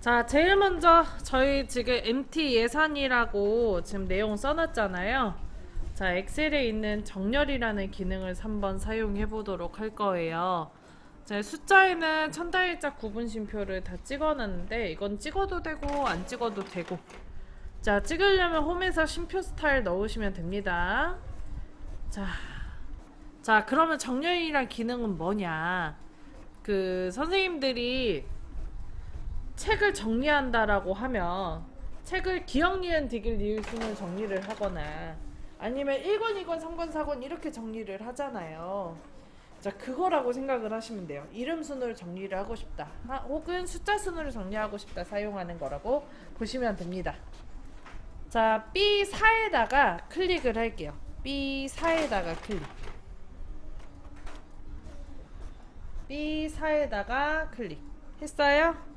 자, 제일 먼저 저희 지금 MT 예산이라고 지금 내용 써놨잖아요. 자, 엑셀에 있는 정렬이라는 기능을 한번 사용해 보도록 할 거예요. 제 숫자에는 천달자 구분심표를 다 찍어놨는데 이건 찍어도 되고 안 찍어도 되고. 자, 찍으려면 홈에서 심표 스타일 넣으시면 됩니다. 자, 그러면 정렬이란 기능은 뭐냐? 선생님들이 책을 정리한다라고 하면 책을 기억, 니은, 디귿, 리을, 순을 정리를 하거나 아니면 1권, 2권, 3권, 4권 이렇게 정리를 하잖아요. 자, 그거라고 생각을 하시면 돼요. 이름 순으로 정리를 하고 싶다. 혹은 숫자 순으로 정리하고 싶다. 사용하는 거라고 보시면 됩니다. 자, B4에다가 클릭을 할게요. B4에다가 클릭. B4에다가 클릭. 했어요?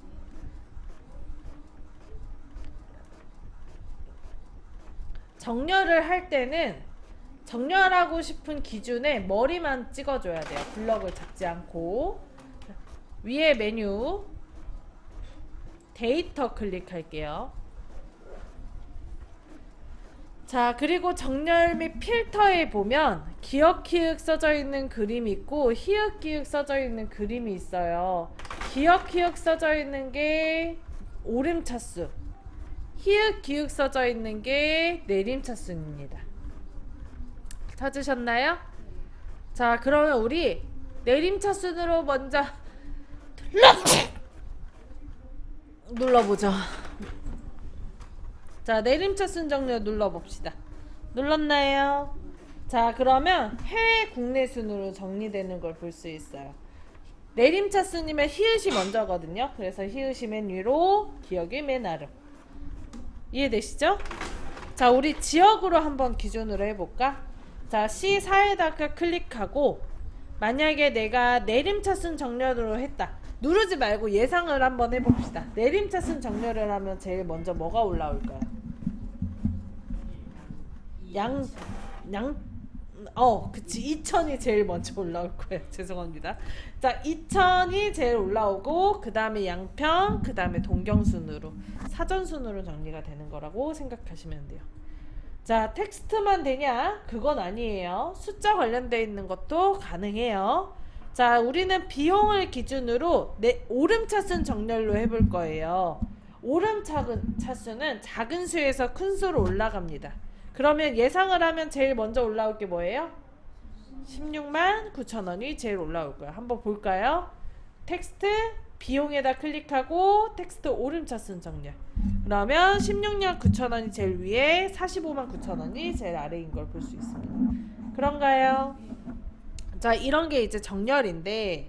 정렬을 할 때는 정렬하고 싶은 기준에 머리만 찍어줘야 돼요. 블럭을 잡지 않고. 위에 메뉴 데이터 클릭할게요. 자, 그리고 정렬 및 필터에 보면 기역, 키읔 써져 있는 그림이 있고 히읗, 기역 써져 있는 그림이 있어요. 기역, 키읔 써져 있는 게 오름차수, 히읗, 기역 써져 있는 게 내림차수입니다. 찾으셨나요? 자, 그러면 우리 내림차순으로 먼저 눌러보죠. 자, 내림차순 정렬 눌러봅시다. 눌렀나요? 자, 그러면 해외 국내 순으로 정리되는 걸 볼 수 있어요. 내림차순이면 히읗이 먼저거든요. 그래서 히읗이 맨 위로, 기역이 맨 아래. 이해되시죠? 자, 우리 지역으로 한번 기준으로 해볼까? 자, C4에다가 클릭하고 만약에 내가 내림차순 정렬으로 했다. 누르지 말고 예상을 한번 해봅시다. 내림차순 정렬을 하면 제일 먼저 뭐가 올라올까요? 그치. 2000이 제일 먼저 올라올 거예요. 죄송합니다. 자, 2000이 제일 올라오고 그 다음에 양평, 그 다음에 동경순으로 사전순으로 정리가 되는 거라고 생각하시면 돼요. 자, 텍스트만 되냐? 그건 아니에요. 숫자 관련되어 있는 것도 가능해요. 자, 우리는 비용을 기준으로 오름차순 정렬로 해볼 거예요. 오름차순은 작은 수에서 큰 수로 올라갑니다. 그러면 예상을 하면 제일 먼저 올라올 게 뭐예요? 16만 9천원이 제일 올라올 거예요. 한번 볼까요? 텍스트 비용에다 클릭하고 텍스트 오름차순 정렬. 그러면 16만 9천원이 제일 위에 45만 9천원이 제일 아래인 걸 볼 수 있습니다. 그런가요? 자, 이런 게 이제 정렬인데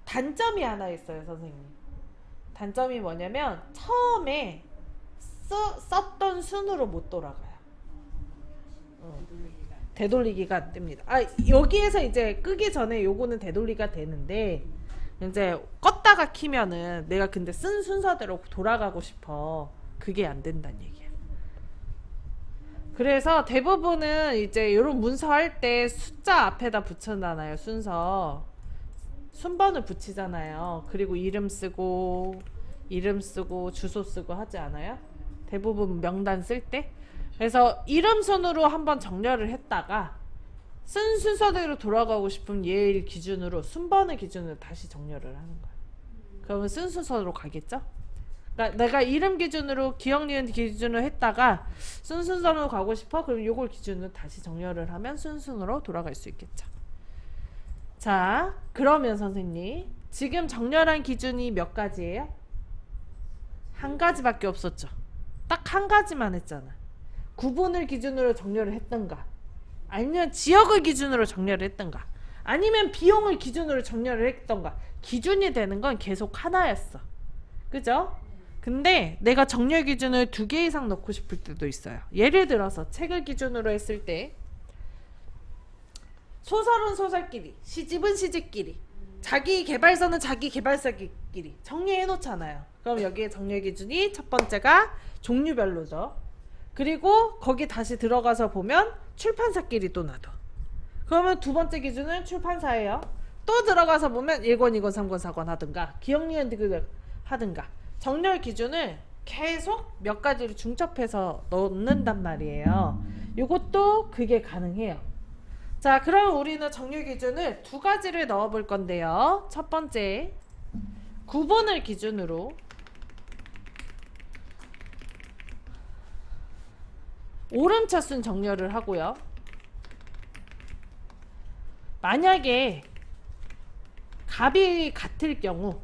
단점이 하나 있어요, 선생님. 단점이 뭐냐면 처음에 썼던 순으로 못 돌아가요. 되돌리기가 안 됩니다. 여기에서 이제 끄기 전에 요거는 되돌리가 되는데 이제 껐다가 키면은 내가 근데 쓴 순서대로 돌아가고 싶어. 그게 안 된다는 얘기야. 그래서 대부분은 이제 이런 문서 할 때 숫자 앞에다 붙여놔요. 순번을 붙이잖아요. 그리고 이름 쓰고 주소 쓰고 하지 않아요? 대부분 명단 쓸 때. 그래서 이름 순으로 한번 정렬을 했다가 쓴 순서대로 돌아가고 싶으면 얘를 기준으로 순번을 기준으로 다시 정렬을 하는 거예요. 그러면 쓴 순서로 가겠죠? 그러니까 내가 이름 기준으로 기억, 니은 기준으로 했다가 순 순서로 가고 싶어? 그럼 요걸 기준으로 다시 정렬을 하면 순순으로 돌아갈 수 있겠죠. 자, 그러면 선생님 지금 정렬한 기준이 몇 가지예요? 한 가지밖에 없었죠. 딱 한 가지만 했잖아. 구분을 기준으로 정렬을 했던가 아니면 지역을 기준으로 정렬을 했던가 아니면 비용을 기준으로 정렬을 했던가 기준이 되는 건 계속 하나였어. 그죠? 근데 내가 정렬 기준을 2개 이상 넣고 싶을 때도 있어요. 예를 들어서 책을 기준으로 했을 때 소설은 소설끼리, 시집은 시집끼리, 자기 개발서는 자기 개발서끼리 정리해 놓잖아요. 그럼 여기에 정렬 기준이 첫 번째가 종류별로죠. 그리고 거기 다시 들어가서 보면 출판사끼리 또 놔둬. 그러면 두 번째 기준은 출판사예요. 또 들어가서 보면 1권, 2권, 3권, 4권 하든가 기억, 니은, 디귿 하든가 정렬 기준을 계속 몇 가지를 중첩해서 넣는단 말이에요. 이것도 그게 가능해요. 자, 그럼 우리는 정렬 기준을 두 가지를 넣어 볼 건데요. 첫 번째, 구분을 기준으로 오름차순 정렬을 하고요. 만약에 값이 같을 경우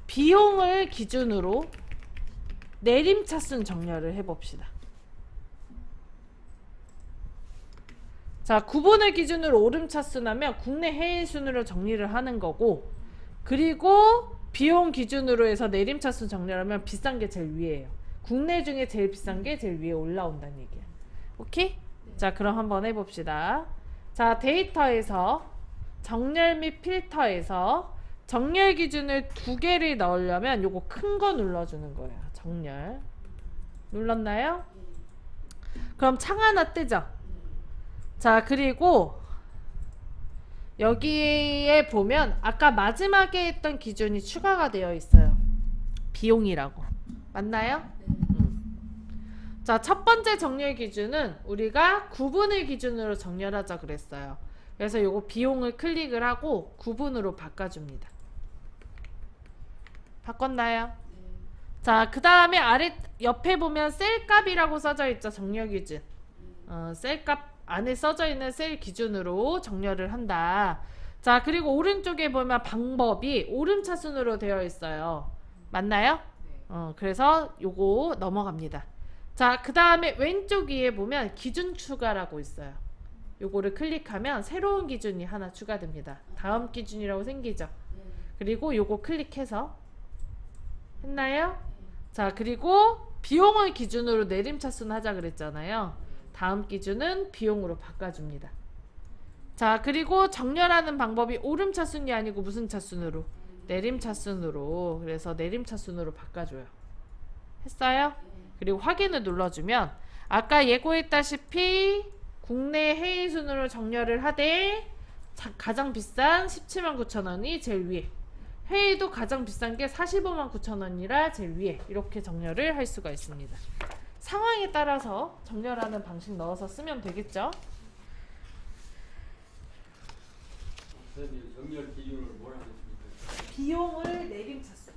비용을 기준으로 내림차순 정렬을 해봅시다. 자, 구분을 기준으로 오름차순 하면 국내 해외 순으로 정리를 하는 거고, 그리고 비용 기준으로 해서 내림차순 정렬하면 비싼 게 제일 위에요. 국내 중에 제일 비싼 게 제일 위에 올라온다는 얘기야. 오케이? 자, 그럼 한번 해봅시다. 자, 데이터에서 정렬 및 필터에서 정렬 기준을 두 개를 넣으려면 요거 큰 거 눌러주는 거예요. 정렬 눌렀나요? 그럼 창 하나 뜨죠? 자, 그리고 여기에 보면 아까 마지막에 했던 기준이 추가가 되어 있어요. 비용이라고. 맞나요? 자, 첫 번째 정렬 기준은 우리가 구분을 기준으로 정렬하자 그랬어요. 그래서 요거 비용을 클릭을 하고 구분으로 바꿔줍니다. 바꿨나요? 자, 그 다음에 아래 옆에 보면 셀 값이라고 써져 있죠. 정렬 기준. 셀 값 안에 써져 있는 셀 기준으로 정렬을 한다. 자, 그리고 오른쪽에 보면 방법이 오름차순으로 되어 있어요. 맞나요? 그래서 요거 넘어갑니다. 자, 그 다음에 왼쪽 위에 보면 기준 추가라고 있어요. 요거를 클릭하면 새로운 기준이 하나 추가됩니다. 다음 기준이라고 생기죠. 그리고 요거 클릭해서 했나요? 자, 그리고 비용을 기준으로 내림차순 하자 그랬잖아요. 다음 기준은 비용으로 바꿔줍니다. 자, 그리고 정렬하는 방법이 오름차순이 아니고 무슨 차순으로? 내림차순으로. 그래서 내림차순으로 바꿔줘요. 했어요? 그리고 확인을 눌러주면 아까 예고했다시피 국내 해외 순으로 정렬을 하되 가장 비싼 179,000원이 제일 위에, 해외도 가장 비싼 게 459,000원이라 제일 위에, 이렇게 정렬을 할 수가 있습니다. 상황에 따라서 정렬하는 방식 넣어서 쓰면 되겠죠? 선생님, 정렬 기준으로 뭘 하겠습니까? 비용을 내림차순.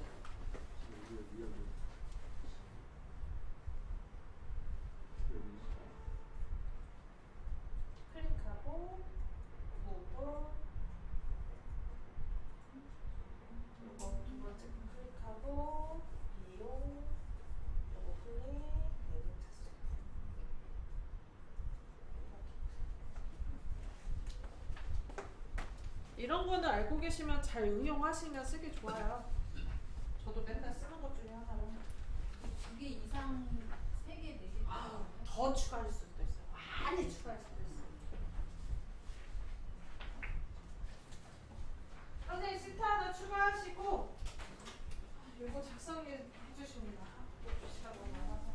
클릭하고 요거 두 번째 클릭하고 비용 요거 클릭 내림차순. 이런 거는 알고 계시면 잘 응용하시면 쓰기 좋아요. 저도 맨날 쓰는 것 중에 하나로. 2개 이상 3개, 4개 더 추가할 수도 있어요. 많이 추가할 수도 있어요. 선생님 시트 하나 추가하시고 이거 작성해 주십니다. 시간 너무 많아서.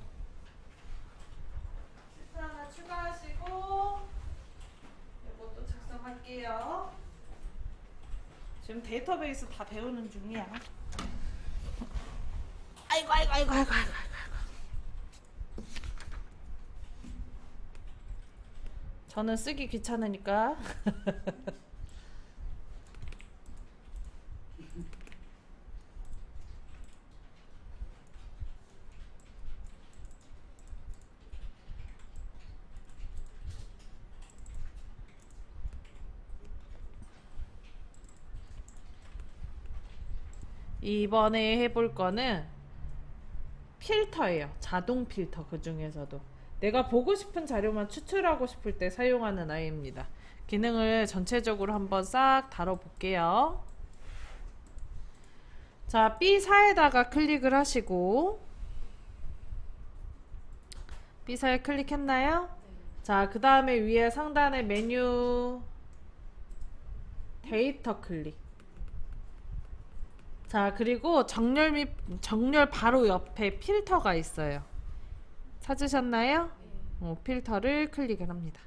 시트 하나 추가하시고 이것도 작성할게요. 지금 데이터베이스 다 배우는 중이야. 아이고. 저는 쓰기 귀찮으니까. 이번에 해볼 거는 필터예요. 자동 필터. 그 중에서도 내가 보고 싶은 자료만 추출하고 싶을 때 사용하는 아이입니다. 기능을 전체적으로 한번 싹 다뤄볼게요. 자, B4에다가 클릭을 하시고, B4에 클릭했나요? 자, 그 다음에 위에 상단에 메뉴 데이터 클릭. 자, 그리고 정렬 바로 옆에 필터가 있어요. 찾으셨나요? 필터를 클릭을 합니다.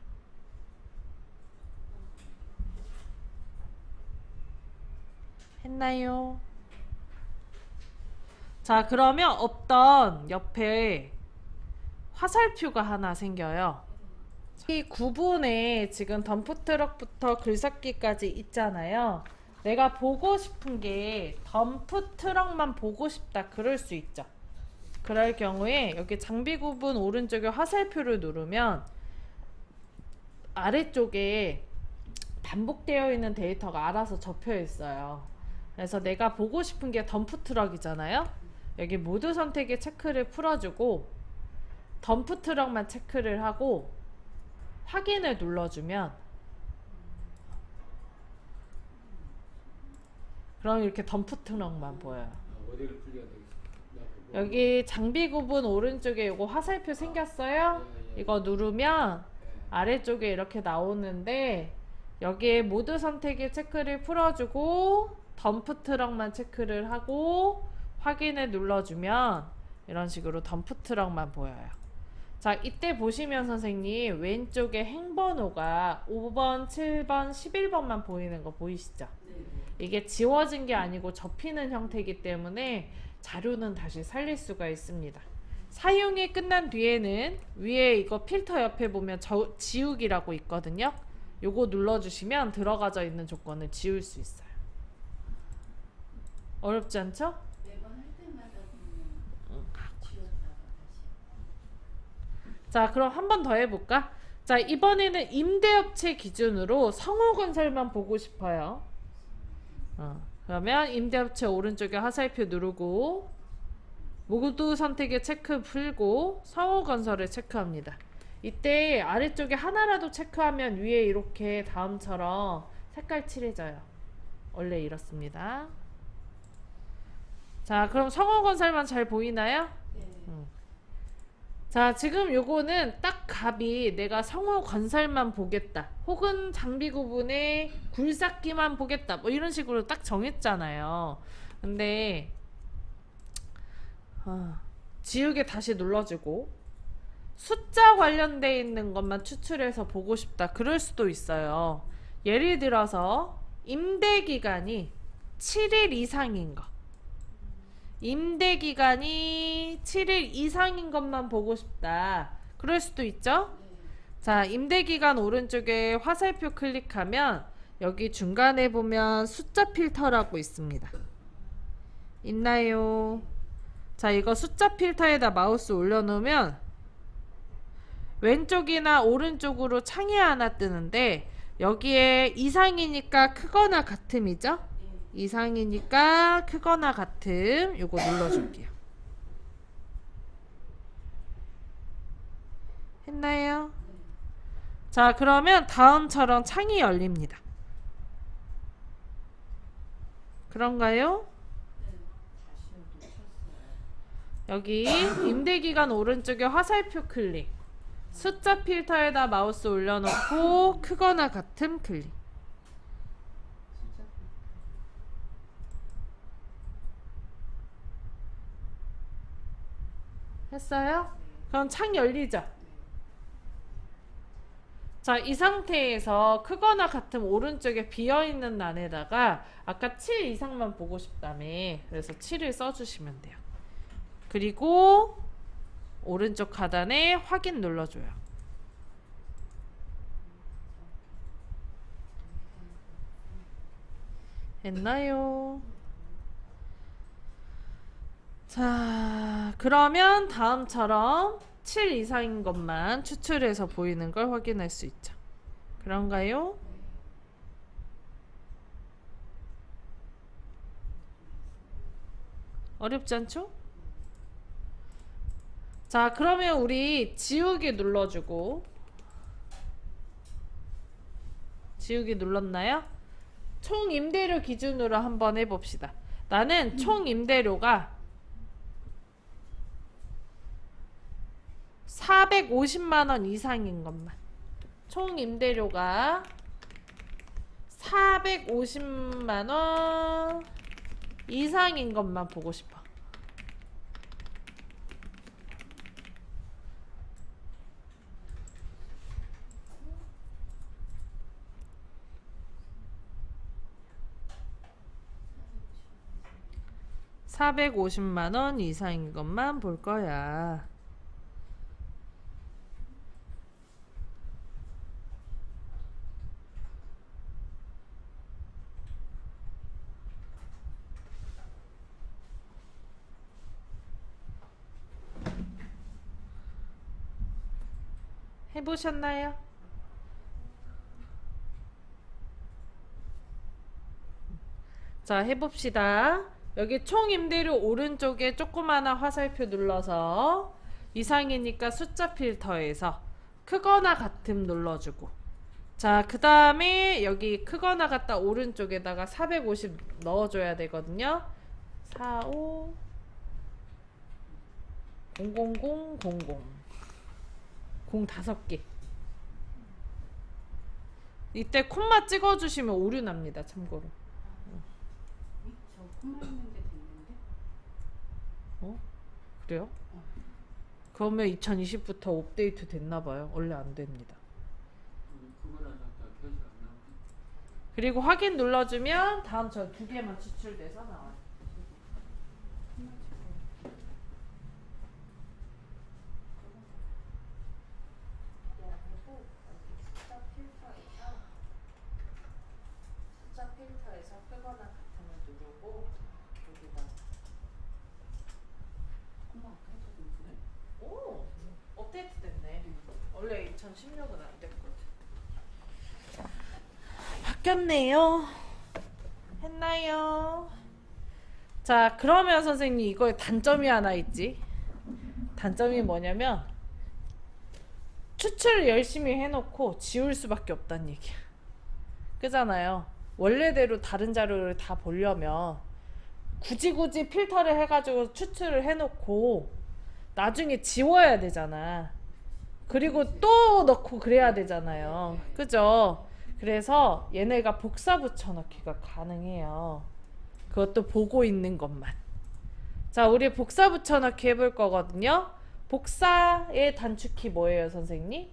했나요? 자, 그러면 없던 옆에 화살표가 하나 생겨요. 이 구분에 지금 덤프트럭부터 글섞기까지 있잖아요. 내가 보고 싶은 게 덤프트럭만 보고 싶다 그럴 수 있죠. 그럴 경우에 여기 장비 구분 오른쪽에 화살표를 누르면 아래쪽에 반복되어 있는 데이터가 알아서 접혀 있어요. 그래서 내가 보고 싶은 게 덤프트럭이잖아요. 여기 모두 선택의 체크를 풀어주고 덤프트럭만 체크를 하고 확인을 눌러주면 그럼 이렇게 덤프트럭만 보여요. 어디를 풀려야 되겠어? 여기 장비 구분 오른쪽에 이거 화살표 생겼어요? 이거 누르면 아래쪽에 이렇게 나오는데 여기에 모두 선택의 체크를 풀어주고 덤프트럭만 체크를 하고 확인을 눌러주면 이런 식으로 덤프트럭만 보여요. 자, 이때 보시면 선생님 왼쪽에 행번호가 5번, 7번, 11번만 보이는 거 보이시죠? 이게 지워진 게 아니고 접히는 형태이기 때문에 자료는 다시 살릴 수가 있습니다. 사용이 끝난 뒤에는 위에 이거 필터 옆에 보면 지우기라고 있거든요. 요거 눌러주시면 들어가져 있는 조건을 지울 수 있어요. 어렵지 않죠? 매번 할 때마다 보면 지웠다가 다시. 자, 그럼 한 번 더 해볼까? 자, 이번에는 임대업체 기준으로 성호건설만 보고 싶어요. 그러면 임대업체 오른쪽에 화살표 누르고 모두 선택에 체크 풀고 성호건설을 체크합니다. 이때 아래쪽에 하나라도 체크하면 위에 이렇게 다음처럼 색깔 칠해져요. 원래 이렇습니다. 자, 그럼 성호건설만 잘 보이나요? 네. 자, 지금 요거는 딱 갑이 내가 성호건설만 보겠다 혹은 장비 구분에 굴삭기만 보겠다 뭐 이런 식으로 딱 정했잖아요. 근데 지우개 다시 눌러주고 숫자 관련돼 있는 것만 추출해서 보고 싶다 그럴 수도 있어요. 예를 들어서 임대기간이 7일 이상인 거, 임대기간이 7일 이상인 것만 보고 싶다 그럴 수도 있죠. 자, 임대기간 오른쪽에 화살표 클릭하면 여기 중간에 보면 숫자 필터라고 있습니다. 있나요? 자, 이거 숫자 필터에다 마우스 올려놓으면 왼쪽이나 오른쪽으로 창이 하나 뜨는데 여기에 이상이니까 크거나 같음이죠? 이상이니까 크거나 같음 요거 눌러줄게요. 했나요? 자, 그러면 다음처럼 창이 열립니다. 그런가요? 여기 임대기간 오른쪽에 화살표 클릭, 숫자 필터에다 마우스 올려놓고 크거나 같음 클릭. 했어요? 그럼 창 열리죠? 자, 이 상태에서 크거나 같음 오른쪽에 비어있는 란에다가 아까 7 이상만 보고 싶다며 그래서 7을 써주시면 돼요. 그리고 오른쪽 하단에 확인 눌러줘요. 했나요? 자, 그러면 다음처럼 7 이상인 것만 추출해서 보이는 걸 확인할 수 있죠. 그런가요? 어렵지 않죠? 자, 그러면 우리 지우기 눌러주고, 지우기 눌렀나요? 총 임대료 기준으로 한번 해봅시다. 나는 총 임대료가 450만원 이상인 것만, 총 임대료가 450만원 이상인 것만 보고 싶어. 450만 원 이상인 것만 볼 거야. 해보셨나요? 자, 해봅시다. 여기 총 임대료 오른쪽에 조그마한 화살표 눌러서 이상이니까 숫자 필터에서 크거나 같음 눌러주고, 자, 그 다음에 여기 크거나 같다 오른쪽에다가 450 넣어줘야 되거든요. 45 00000 공 5개. 이때 콤마 찍어주시면 오류 납니다. 참고로. 저 콤마 있는데 됐는데? 어? 그래요? 그러면 2020부터 업데이트 됐나봐요. 원래 안 됩니다. 그거랑 아까 표시 안 나오네. 그리고 확인 눌러주면 다음 저 2개만 추출돼서 나와요. 숫자 필터에서 크거나 같음을 누르고 여기다. 콤마 아까 해줬는데? 오, 업데이트 됐네. 원래 2016은 안 됐거든. 바뀌었네요. 했나요? 자, 그러면 선생님 이거에 단점이 하나 있지. 단점이 뭐냐면 추출을 열심히 해놓고 지울 수밖에 없다는 얘기야. 그잖아요. 원래대로 다른 자료를 다 보려면 굳이 필터를 해가지고 추출을 해놓고 나중에 지워야 되잖아. 그리고 또 넣고 그래야 되잖아요. 그죠? 그래서 얘네가 복사 붙여넣기가 가능해요. 그것도 보고 있는 것만. 자, 우리 복사 붙여넣기 해볼 거거든요. 복사의 단축키 뭐예요, 선생님?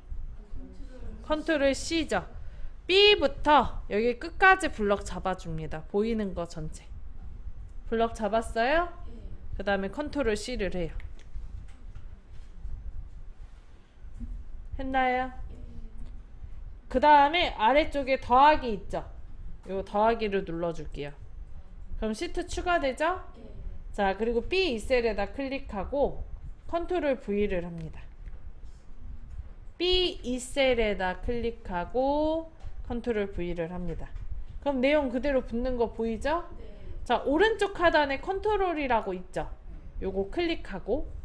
컨트롤 C죠. B부터 여기 끝까지 블럭 잡아줍니다. 보이는 거 전체. 블럭 잡았어요? 그 다음에 컨트롤 C를 해요. 했나요? 그 다음에 아래쪽에 더하기 있죠? 요 더하기를 눌러줄게요. 그럼 시트 추가되죠? 자, 그리고 B2셀에다 클릭하고 컨트롤 V를 합니다. B2셀에다 클릭하고 컨트롤 V를 합니다. 그럼 내용 그대로 붙는 거 보이죠? 자, 오른쪽 하단에 컨트롤이라고 있죠? 요거 클릭하고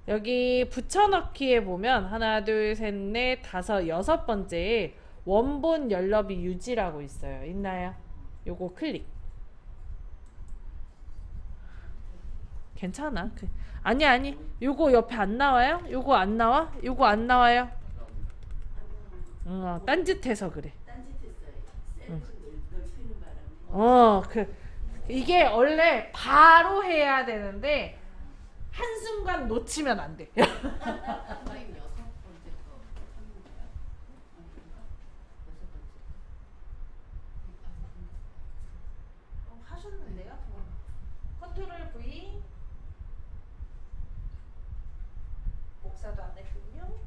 여기 붙여넣기에 보면 하나, 둘, 셋, 넷, 다섯, 6번째에 원본 열너비 유지라고 있어요. 있나요? 요거 클릭. 괜찮아. 아니. 요거 옆에 안 나와요? 요거 안 나와? 요거 안 나와요? 딴짓해서 그래. 딴짓했어요. 셀을 넓히는 바람에. 이게 원래 바로 해야 되는데 한순간 놓치면 안 돼. 선생님 6번째 거 하는 거야? 아닌가? 6번째. 하셨는데요? 컨트롤 V 복사도 안 했군요.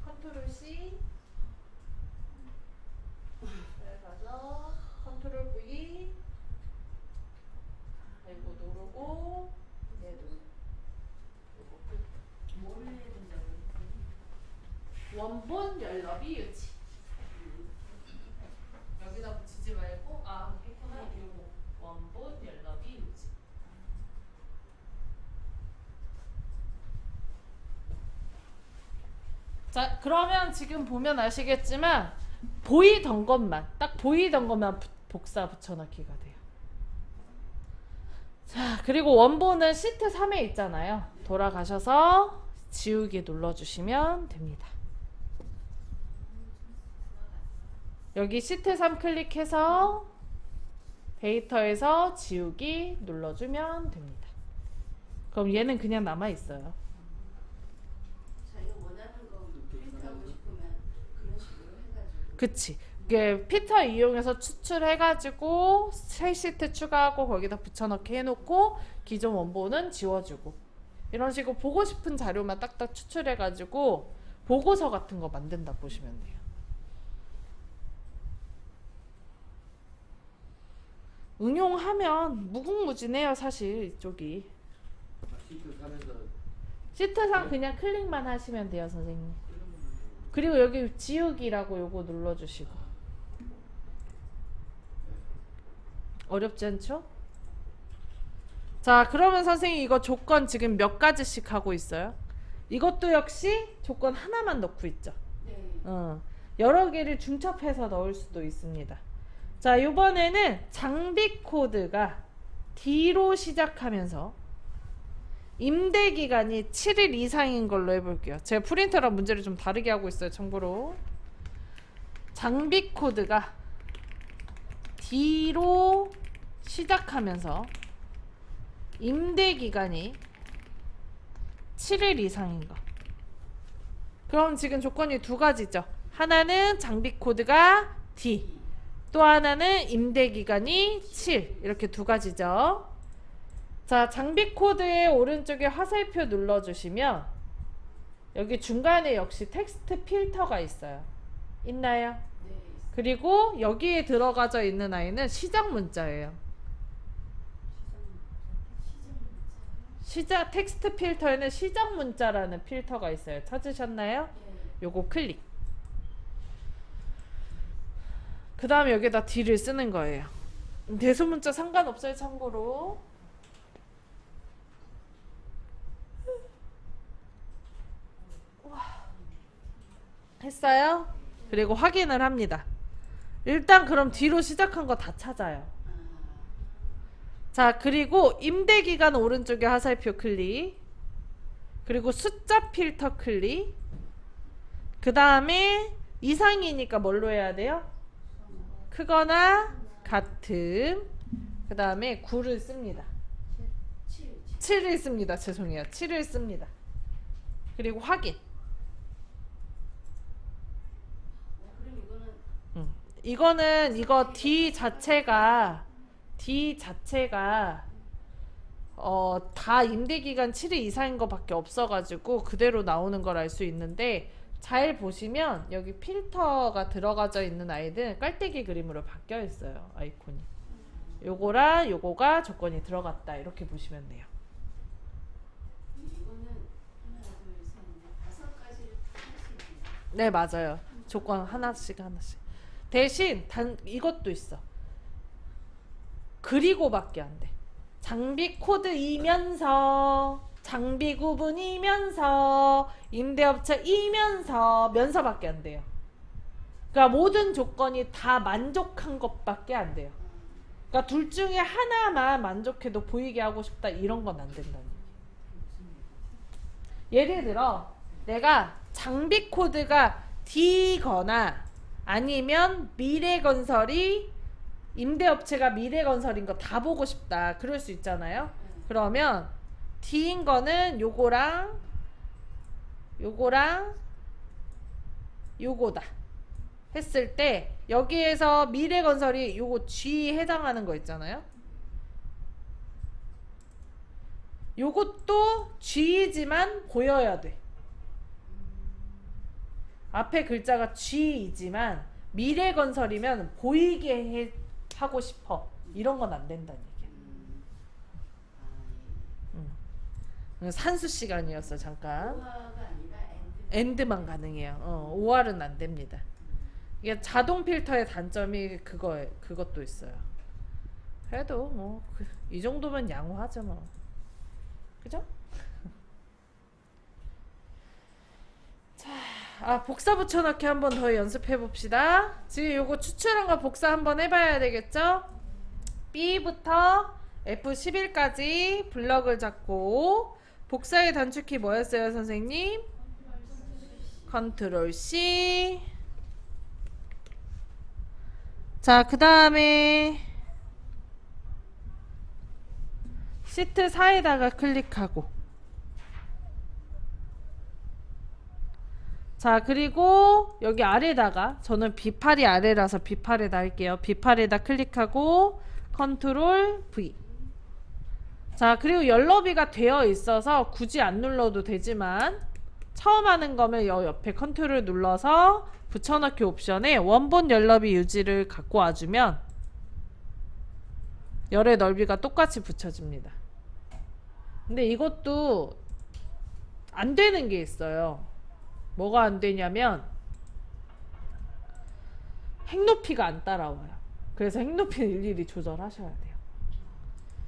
컨트롤 C 그래서 컨트롤 V 이거 누르고 얘도 뭘 해야 된다고 했더니 원본 열너비 유지. 여기다 붙이지 말고 했구나. 요거 원본 열너비 유지. 자, 그러면 지금 보면 아시겠지만 보이던 것만 딱 보이던 것만 복사 붙여넣기가 돼요. 자, 그리고 원본은 시트 3에 있잖아요. 돌아가셔서 지우기 눌러주시면 됩니다. 여기 시트 3 클릭해서 데이터에서 지우기 눌러주면 됩니다. 그럼 얘는 그냥 남아있어요. 자기가 원하는 거 프린트하고 싶으면 그런 식으로 해가지고. 그치. 이게 피터 이용해서 추출해가지고 새 시트 추가하고 거기다 붙여넣기 해놓고 기존 원본은 지워주고 이런 식으로 보고 싶은 자료만 딱딱 추출해가지고 보고서 같은 거 만든다 보시면 돼요. 응용하면 무궁무진해요 사실 이쪽이. 시트 사면서 시트상 그냥 클릭만 하시면 돼요 선생님. 그리고 여기 지우기라고 요거 눌러주시고. 어렵지 않죠? 자 그러면 선생님 이거 조건 지금 몇 가지씩 하고 있어요? 이것도 역시 조건 하나만 넣고 있죠. 네. 여러 개를 중첩해서 넣을 수도 있습니다. 자 이번에는 장비 코드가 D로 시작하면서 임대 기간이 7일 이상인 걸로 해볼게요. 제가 프린터랑 문제를 좀 다르게 하고 있어요. 참고로 장비 코드가 D로 시작하면서 임대 기간이 7일 이상인 거. 그럼 지금 조건이 두 가지죠. 하나는 장비 코드가 D, 또 하나는 임대 기간이 7. 이렇게 두 가지죠. 자, 장비 코드의 오른쪽에 화살표 눌러주시면 여기 중간에 역시 텍스트 필터가 있어요. 있나요? 네. 그리고 여기에 들어가져 있는 아이는 시작 문자예요. 시작 텍스트 필터에는 시작 문자라는 필터가 있어요. 찾으셨나요? 네. 요거 클릭. 그 다음에 여기다 D를 쓰는 거예요. 대소문자 상관없어요. 참고로. 했어요? 그리고 확인을 합니다. 일단 그럼 D로 시작한 거 다 찾아요. 자 그리고 임대기간 오른쪽에 화살표 클릭, 그리고 숫자 필터 클릭, 그 다음에 이상이니까 뭘로 해야 돼요? 크거나 같음, 그 다음에 9를 씁니다. 7을 씁니다. 죄송해요. 7을 씁니다. 그리고 확인. 그럼 이거는 이거 D 자체가 다 임대기간 7일 이상인 거밖에 없어가지고 그대로 나오는 걸 알 수 있는데, 잘 보시면 여기 필터가 들어가져 있는 아이들 깔때기 그림으로 바뀌어 있어요. 아이콘이. 요거랑 요거가 조건이 들어갔다 이렇게 보시면 돼요. 이거는 하나, 둘, 셋, 넷, 5가지를 할수 있네요. 네 맞아요. 조건 하나씩. 대신 이것도 있어. 그리고밖에 안 돼. 장비 코드이면서, 장비 구분이면서, 임대업체이면서, 면서밖에 안 돼요. 그러니까 모든 조건이 다 만족한 것밖에 안 돼요. 그러니까 둘 중에 하나만 만족해도 보이게 하고 싶다 이런 건 안 된다는 얘기. 예를 들어 내가 장비 코드가 D거나 아니면 미래건설이, 임대업체가 미래건설인 거 다 보고 싶다 그럴 수 있잖아요. 그러면 D인 거는 요거랑 요거다 했을 때 여기에서 미래건설이 요거 G에 해당하는 거 있잖아요. 요것도 G이지만 보여야 돼. 앞에 글자가 G이지만 미래건설이면 보이게 하고 싶어. 이런 건 안 된다는 얘기야. 산수 시간이었어 잠깐. 오화가 아니라 엔드만 가능해요. OR은 안 됩니다. 이게 자동 필터의 단점이 그것도 있어요. 그래도 뭐 이 정도면 양호하죠 뭐. 그죠? 자, 복사 붙여넣기 한 번 더 연습해 봅시다. 지금 요거 추출한 거 복사 한번 해봐야 되겠죠? B부터 F11까지 블럭을 잡고, 복사의 단축키 뭐였어요 선생님? 컨트롤 C. 자, 그 다음에 시트 4에다가 클릭하고, 자, 그리고 여기 아래다가 저는 B8이 아래라서 B8에다 할게요. B8에다 클릭하고 컨트롤 V. 자, 그리고 열너비가 되어 있어서 굳이 안 눌러도 되지만 처음 하는 거면 여 옆에 컨트롤 눌러서 붙여넣기 옵션에 원본 열너비 유지를 갖고 와주면 열의 넓이가 똑같이 붙여집니다. 근데 이것도 안 되는 게 있어요. 뭐가 안 되냐면 핵높이가 안 따라와요. 그래서 핵높이는 일일이 조절하셔야 돼요.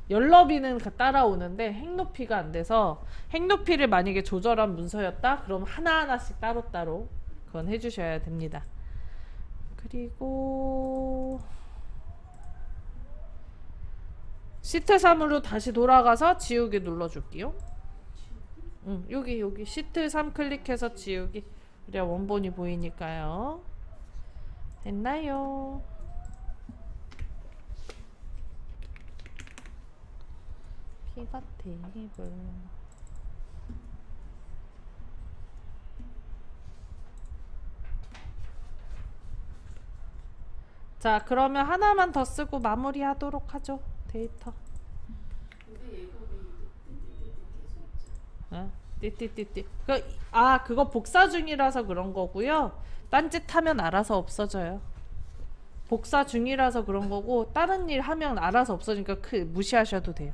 열너비는 따라오는데 핵높이가 안 돼서 핵높이를 만약에 조절한 문서였다? 그럼 하나하나씩 따로따로 그건 해주셔야 됩니다. 그리고 시트 3으로 다시 돌아가서 지우기 눌러줄게요. 여기 시트 3 클릭해서 지우기. 그래야 원본이 보이니까요. 됐나요? 피벗 테이블. 자, 그러면 하나만 더 쓰고 마무리하도록 하죠. 데이터. 근데 얘가 왜 띠띠띠띠 계속 있죠? 띠띠띠띠. 그거 복사 중이라서 그런 거고요. 딴짓 하면 알아서 없어져요. 복사 중이라서 그런 거고 다른 일 하면 알아서 없어지니까 무시하셔도 돼요.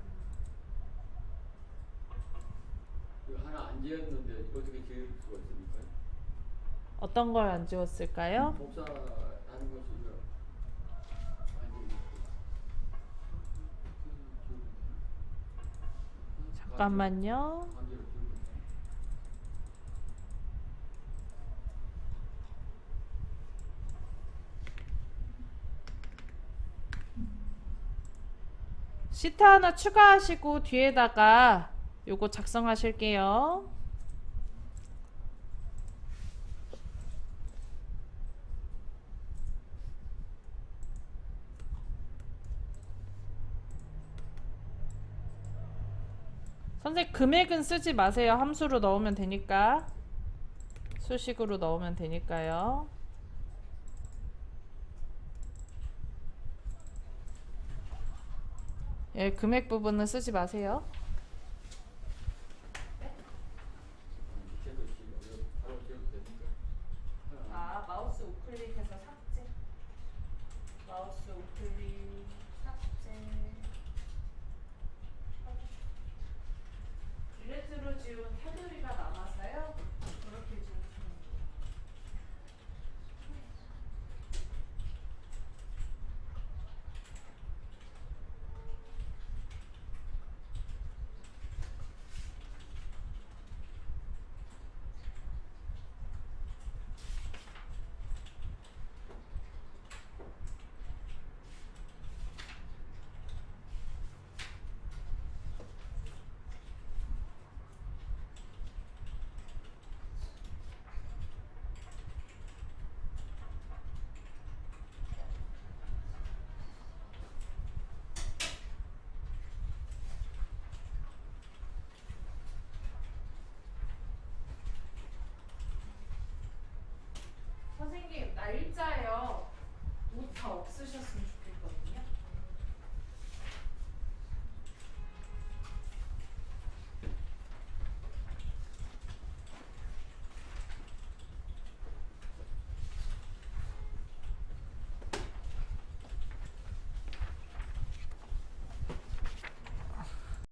이거 하나 안 지었는데 어떻게 지을 수가 있습니까? 어떤 걸 안 지웠을까요? 복사하는 것이 이거 안 지었고. 잠깐만요. 안 지었고. 시트 하나 추가하시고 뒤에다가 요거 작성하실게요. 선생님 금액은 쓰지 마세요. 함수로 넣으면 되니까. 수식으로 넣으면 되니까요. 예, 금액 부분은 쓰지 마세요. 밑에 것이 여기 바로 지어도 됩니까? 아, 마우스 우클릭해서 삭제. 마우스 우클릭 삭제. 딜레트로 지운 테두리가 남아서요. 그렇게 지우시면 돼요. 선생님, 날짜요. 옷 다 없으셨으면